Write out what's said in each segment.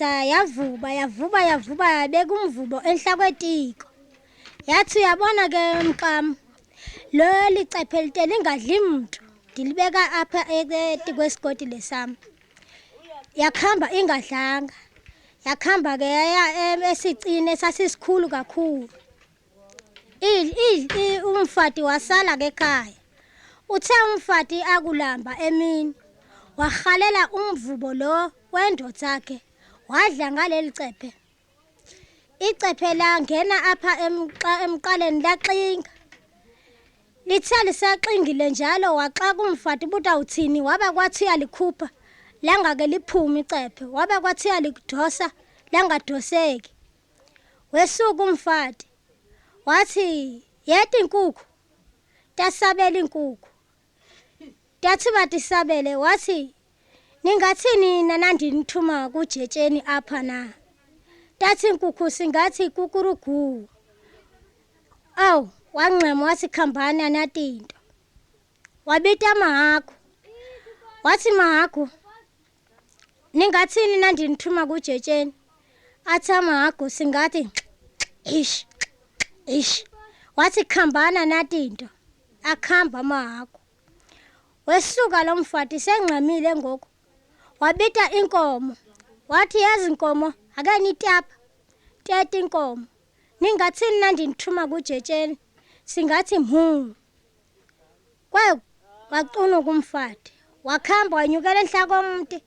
yavuba yabeka umvubo enhla kwetiko. Yathi uyabona ke mqama, lo licephe lite lingadli muntu. Dilibeka apha etikwe esikoti lesami. Yakhamba ingadlanga. Yakhamba ke yaya esicine sasisikhulu kakhulu. Umfati wasala ke ekhaya. Uthe umfati akulamba emini. Wahalela umvubo lo wendoda yakhe. Wadla ngaleli cephe. Icephe la ngena apha emqaleni laxinga. Lithe lisaxingile njalo waxa kumfati buta uthini waba kwathi yalikhupha langake liphuma icephe. Waba kwathi yalidosa langadoseki. Wesuka umfati. Wathi yeti inkukhu. Tasabela inkukhu. Tathi bathi sabele wathi ningathini nanandi nithuma kujetsheni apha na. Tathi inkukhu singathi kukurugu. Aw, wanxema wathi khambana natinto. Wabita mahagu. Wathi mahagu ningathini nandi nithuma kujetsheni. Athi mahagu singathi ish. Wathi khambana natinto. Akhamba mahagu. Wesuka lo mfati senxamile ngoku. Wabita inkomo. Wathi yazi inkomo ake nitapa. Tete inkomo. Ningathini nandi nithuma kujetsheni. Singathi mhu. Waquna kumfati. Wakhamba wanyukela enhla komti.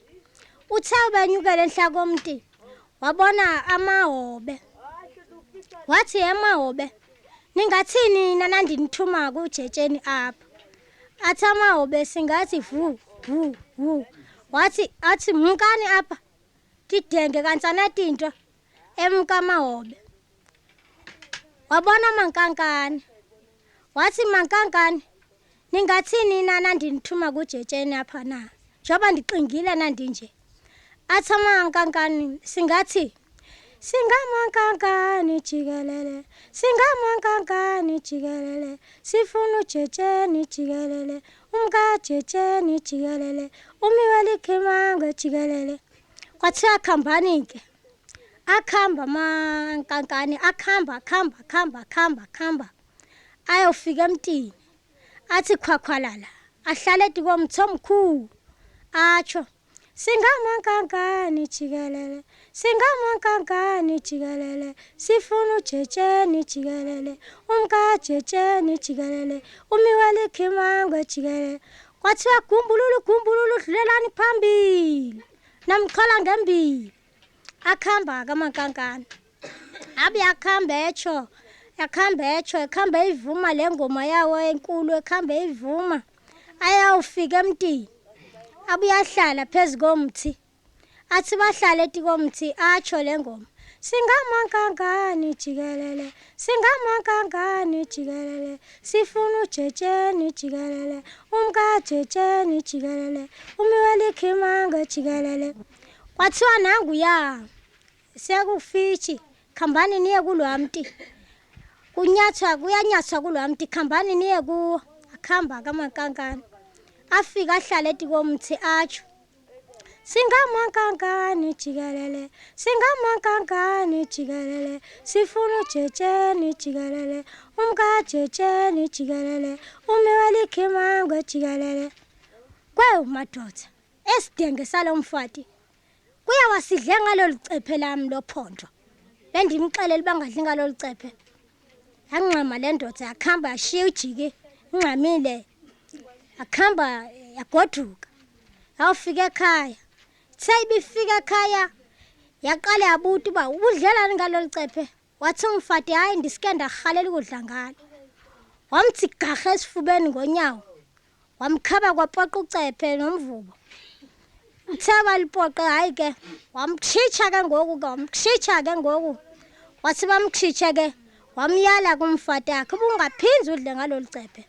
Uthe ubanyukela enhla komti. Wabona amahobe. Wathi amahobe ningathini nanandi nithuma kujetsheni apha. Athi amahobe singathi vu. Athi mkani apha. Tidenge kansana tinto emka amahobe. Wabona mankankane. Wathi mankankane ningathini nanandi nithuma kujetsheni apha na. Njoba ndiqingile nandi nje. Athi mankankane singathi singamankankane jikelele. Singamankankane jikelele. Sifuna ujetsheni jikelele. Umka jetsheni jikelele. Umiweli khimanga jikelele. Kwathiwa khambani ke. Akhamba mankankane akhamba. Ayofika emtini. Athi khwakhwalala. Ahlale tikomthi omkhulu. Atsho singamankankane jikelele. Singamankankane jikelele. Sifuna ujetsheni jikelele. Umka jetsheni jikelele. Umiweli khimanga jikelele. Kwathiwa gumbululu dlulelani phambili. Namxhola ngembili. Akhamba kamankankane. Abe yakhamba etsho. Ekhamba ivuma lengoma yawo enkulu ekhamba ivuma. Ayawufika emtini. Abuyahlala phezu komthi. Athi bahlala etikomthi atsho lengoma. Singamankankane jikelele. Singamankankane jikelele. Sifuna ujetsheni jikelele. Umka jetsheni jikelele. Umiweli khimanga jikelele. Kwathiwa nangu ya. Sekufitshi. Khambani niye kulwamti. Kuyanyathwa kulwamti. Khambani niye kuwo. Akhamba kamankankane. Afika ahlala etikomthi atsho. Singamankankane jikelele. Singamankankane jikelele. Sifuna ujetsheni jikelele. Umka jetsheni jikelele. Umiweli khimanga jikelele. Madoda. Esidenge salo mfati. Kuyawasidle ngalolu cephe lami lophondo. Bendimxelele bangadli ngalolu cephe. Yanxama le ndoda yakhamba yashiya ujike. Nxamile. Akhamba yagoduka. Yawufika ekhaya. Sayibifika ekhaya. Yaqala yabuta uba ubudlelani ngalolu cephe. Wathi umfati hayi ndisike ndahalela ukudla ngalo. Wamthi gaga esifubeni ngonyawo. Wamkhaba kwapoqa ucephe nomvubo. Uthaba lipoqe hayi ke. Wamkhitsha ke ngoku. Wathi bamkhitshe ke. Wamyala kumfati yakhe ubungaphinzi udle ngalolu cephe.